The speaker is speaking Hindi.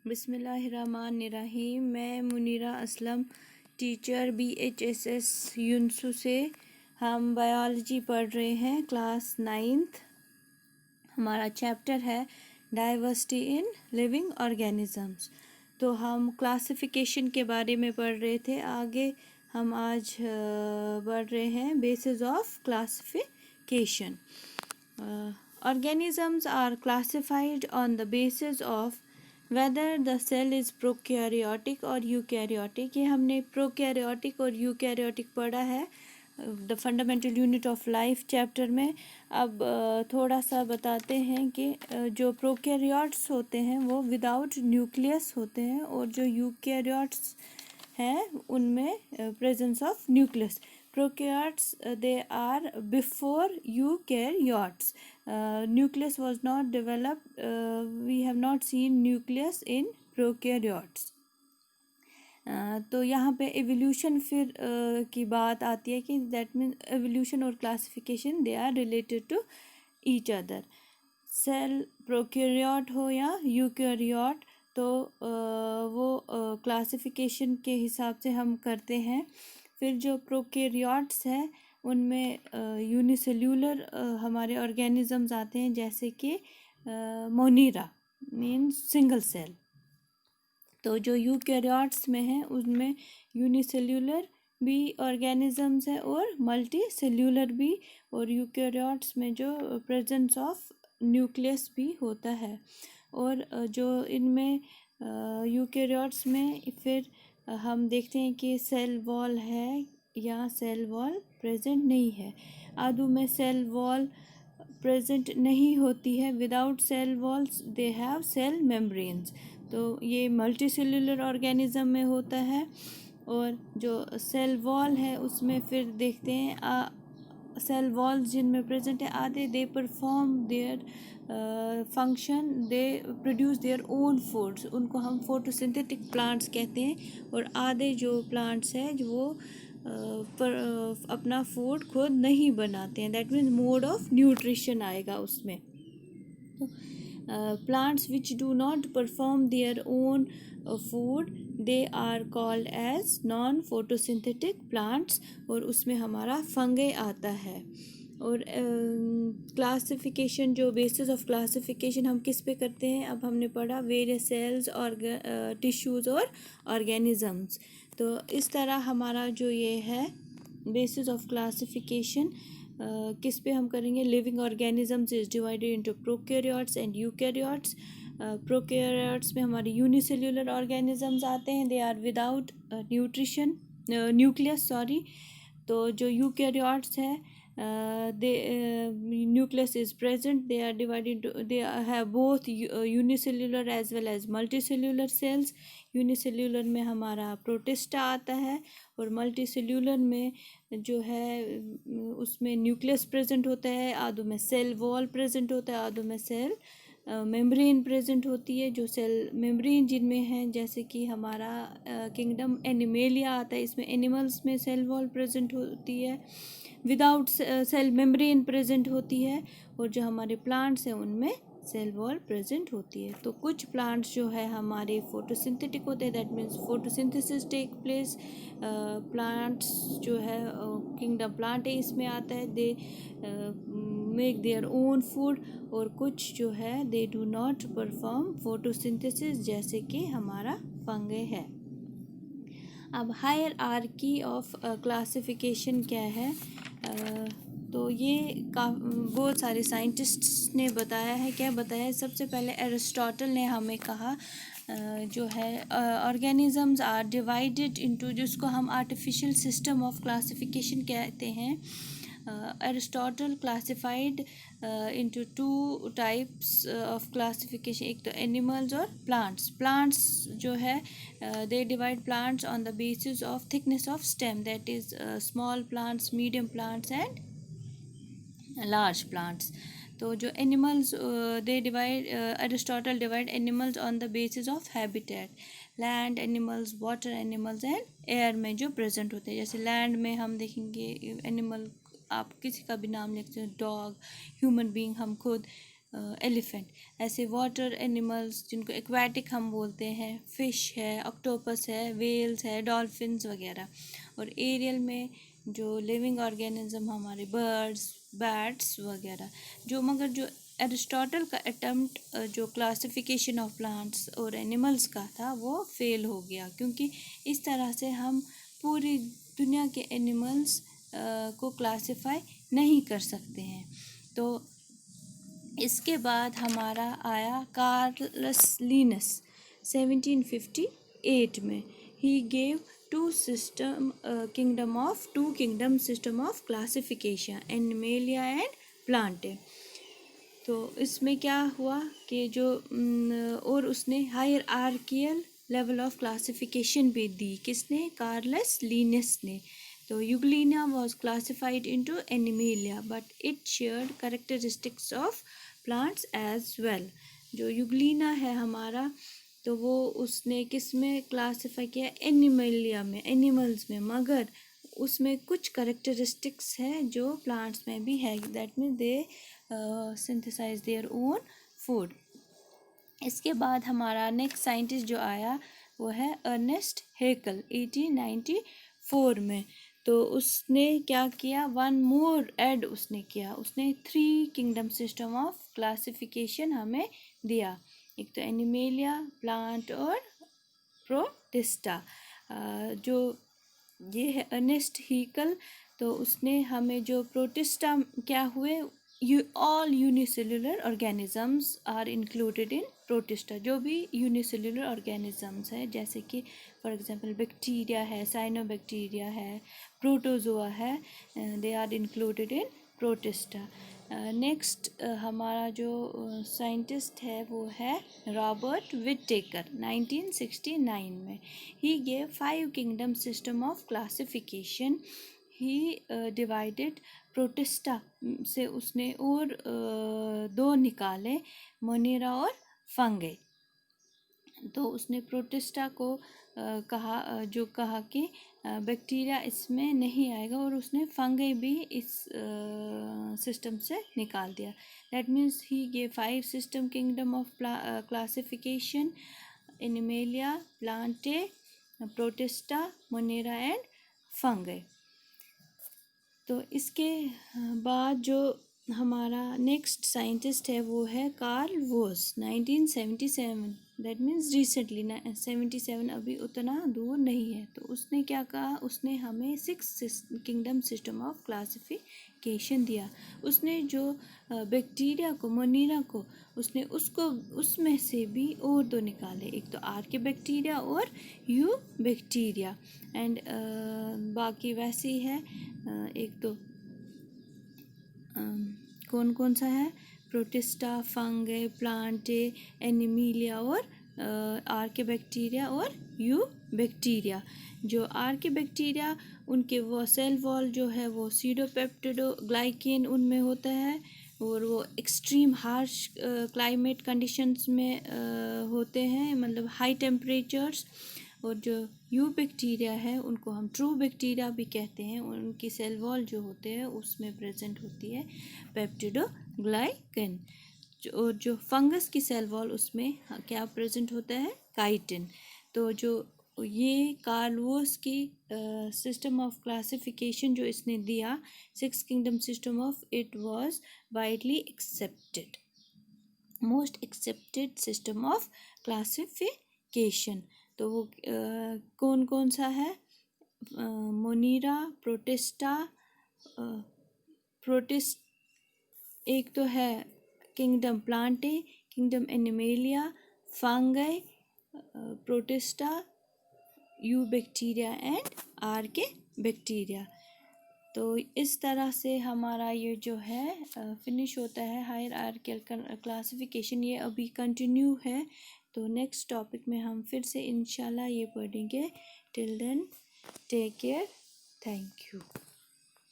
बिस्मिल्लाहिर्रहमानिर्रहीम। मैं मुनीरा असलम, टीचर BHSS यूनसू से। हम बायोलॉजी पढ़ रहे हैं, क्लास 9th। हमारा चैप्टर है डाइवर्सिटी इन लिविंग ऑर्गेनिजम्स। तो हम क्लासिफिकेशन के बारे में पढ़ रहे थे। आगे हम आज बढ़ रहे हैं basis of classification. Organisms are classified on the basis of whether the cell is prokaryotic or eukaryotic। ये हमने prokaryotic और eukaryotic पढ़ा है the fundamental unit of life chapter में। अब थोड़ा सा बताते हैं कि जो प्रोकैरियोट्स होते हैं वो विदाउट न्यूक्लियस होते हैं, और जो यूकैरियोट्स हैं उनमें presence of nucleus. Prokaryotes they are before eukaryotes. Nucleus was not developed. We have not seen nucleus in prokaryotes. तो यहाँ पे एवोल्यूशन फिर की बात आती है कि दैट मीन एवोल्यूशन और classification they are related to each other. Cell prokaryote हो या यूकैरियोट, तो वो क्लासिफिकेशन के हिसाब से हम करते हैं। फिर जो प्रोकैरियोट्स हैं उनमें यूनिसेल्यूलर हमारे ऑर्गेनिजम्स आते हैं, जैसे कि मोनीरा मीन सिंगल सेल। तो जो यूकैरियोट्स में हैं उनमें यूनिसेल्यूलर भी ऑर्गेनिजम्स हैं और मल्टी सेल्यूलर भी, और यूकैरियोट्स में जो प्रेजेंस ऑफ न्यूक्लियस भी होता है। और जो इनमें यूकैरियोट्स में फिर हम देखते हैं कि सेल वॉल है या सेल वॉल प्रेजेंट नहीं है। आदू में सेल वॉल प्रेजेंट नहीं होती है। Without cell walls they have cell membranes. तो ये मल्टी सेल्यूलर ऑर्गेनिज्म में होता है। और जो सेल वॉल है उसमें फिर देखते हैं सेल वॉल्स जिनमें प्रेजेंट है, आधे they perform their function, they produce their own foods, उनको हम फोटोसिंथेटिक प्लांट्स कहते हैं। और आधे जो प्लांट्स हैं जो वो अपना फूड खुद नहीं बनाते हैं, that means mode of nutrition आएगा उसमें। तो plants which do not perform their own food they are called as non photosynthetic plants, और उसमें हमारा फंगे आता है। और क्लासिफिकेशन, जो बेसिस ऑफ क्लासिफिकेशन हम किस पे करते हैं, अब हमने पढ़ा वेरियस सेल्स और टिश्यूज़ और ऑर्गेनिजम्स। तो इस तरह हमारा जो ये है बेसिस ऑफ क्लासिफिकेशन किस पे हम करेंगे। Living organisms is divided into prokaryotes and eukaryotes. Prokaryotes में हमारे यूनिसेल्यूलर ऑर्गेनिजम्स आते हैं, they are without nucleus sorry. तो जो यूकैरियोट्स है they nucleus is present, they are divided, they have both unicellular as well as multicellular cells. Unicellular में हमारा प्रोटिस्टा आता है, और मल्टीसेल्यूलर में जो है उसमें न्यूक्लियस प्रेजेंट होता है, आधों में सेल वॉल प्रेजेंट होता है, आधों में सेल मेम्ब्रेन प्रेजेंट होती है। जो सेल मेम्ब्रेन जिनमें हैं, जैसे कि हमारा किंगडम एनिमेलिया आता है, इसमें एनिमल्स में सेल वॉल प्रेजेंट होती है, विदाउट सेल मेम्ब्रेन प्रेजेंट होती है। और जो हमारे प्लांट्स हैं उनमें सेल वॉल प्रेजेंट होती है। तो कुछ प्लांट्स जो है हमारे फोटोसिंथेटिक होते हैं, that means photosynthesis take place. Plants जो है किंगडम प्लांट है, इसमें आता है, they make their own food. और कुछ जो है they do not perform photosynthesis, जैसे कि हमारा फंगे है। अब हायर आर्की ऑफ क्लासिफिकेशन क्या है, तो ये बहुत सारे साइंटिस्ट्स ने बताया है। क्या बताया है? सबसे पहले एरिस्टोटल ने हमें कहा जो है ऑर्गेनिजम्स आर डिवाइडेड इनटू, जिसको हम आर्टिफिशियल सिस्टम ऑफ क्लासिफिकेशन कहते हैं। Aristotle classified into 2 types of classification, एक तो एनिमल्स और प्लांट्स। प्लांट्स जो है they divide plants on the basis of thickness of stem, that is small plants, medium plants and large plants. तो जो animals they divide, Aristotle divide animals on the basis of habitat, land animals, water animals and air में जो प्रेजेंट होते हैं। जैसे लैंड में हम देखेंगे एनिमल, आप किसी का भी नाम लिखते हैं, डॉग, ह्यूमन बीइंग, हम खुद, एलिफेंट। ऐसे वाटर एनिमल्स जिनको एक्वाटिक हम बोलते हैं, फ़िश है, ऑक्टोपस है, वेल्स है, डॉल्फिन्स वगैरह। और एरियल में जो लिविंग ऑर्गेनिज्म हमारे बर्ड्स, बैट्स वगैरह। मगर जो एरिस्टोटल का अटेम्प्ट जो क्लासिफिकेशन ऑफ प्लांट्स और एनिमल्स का था वो फेल हो गया, क्योंकि इस तरह से हम पूरी दुनिया के एनिमल्स को क्लासिफाई नहीं कर सकते हैं। तो इसके बाद हमारा आया कार्लस लिनस 1758 में। He gave two kingdom system of classification, Animalia and Plantae. तो इसमें क्या हुआ कि और उसने हायरार्कियल लेवल ऑफ क्लासिफिकेशन भी दी। किसने? कार्लस लिनस ने। तो Euglena was classified into Animalia, but it shared characteristics of plants as well। जो यूग्लिना है हमारा, तो वो उसने किस में क्लासिफाई किया? एनिमेलिया में, एनिमल्स में, मगर उसमें कुछ करेक्टरिस्टिक्स है जो प्लांट्स में भी है। That mean they synthesize their own food. इसके बाद हमारा नेक्स्ट साइंटिस्ट जो आया वो है अर्नेस्ट हेकल 1894 में। तो उसने क्या किया? वन मोर ऐड उसने किया। उसने 3 किंगडम सिस्टम ऑफ क्लासिफिकेशन हमें दिया। एक तो एनिमेलिया, प्लांट और प्रोटिस्टा। जो ये है अर्नेस्ट हेकल, तो उसने हमें जो प्रोटिस्टा क्या हुए, all unicellular organisms are included in Protista. जो भी यूनिसेलुलर ऑर्गेनिजम्स है, जैसे कि फॉर एग्जांपल बैक्टीरिया है, साइनोबैक्टीरिया है, प्रोटोजोआ है, they are included in Protista. Next हमारा जो साइंटिस्ट है वो है रॉबर्ट विटेकर 1969 में। He gave 5 kingdom system of classification. He divided protista से उसने और 2 निकाले, मोनेरा और फंगे। तो उसने प्रोटिस्टा को कहा कि बैक्टीरिया इसमें नहीं आएगा, और उसने फंगे भी इस सिस्टम से निकाल दिया। That means he gave 5 system kingdom of classification: Animalia, Plantae, Protista, Monera and Fungi. तो इसके बाद जो हमारा नेक्स्ट साइंटिस्ट है वो है Carl Woese 1977। That means recently 77, अभी उतना दूर नहीं है। तो उसने क्या कहा? उसने हमें 6 किंगडम सिस्टम ऑफ क्लासिफिकेशन दिया। उसने जो बैक्टीरिया को, मोनीरा को, उसने उसमें से भी और 2 निकाले। एक तो आर्के बैक्टीरिया और यू बैक्टीरिया, एंड बाकी वैसे ही है। एक तो कौन कौन सा है? प्रोटिस्टा, फंगे, प्लांटे, एनिमीलिया और आर्के बैक्टीरिया और यू बैक्टीरिया। जो आर्के बैक्टीरिया, उनके वो सेल वॉल जो है वो सीडोपेप्टिडोग्लाइकेन उनमें होता है, और वो एक्सट्रीम हार्श क्लाइमेट कंडीशंस में होते हैं, मतलब हाई टेम्परेचर्स। और जो यू बैक्टीरिया है उनको हम ट्रू बैक्टीरिया भी कहते हैं। उनकी सेल वॉल जो होते हैं उसमें प्रेजेंट होती है पेप्टिडोग्लाइकेन। और जो फंगस की सेल वॉल, उसमें क्या प्रेजेंट होता है? काइटिन। तो जो ये कार्ल वोस की सिस्टम ऑफ क्लासिफिकेशन जो इसने दिया, 6 kingdom system of, it was widely accepted, most accepted system of classification. तो वो कौन कौन सा है? मोनीरा, प्रोटिस्टा, एक तो है kingdom Plantae, kingdom Animalia, Fungi, Protista, eubacteria and archaebacteria. तो इस तरह से हमारा ये जो है फिनिश होता है हायरार्कियल क्लासिफिकेशन। ये अभी कंटिन्यू है, तो नेक्स्ट टॉपिक में हम फिर से इंशाल्लाह ये पढ़ेंगे। Till then take care, thank you.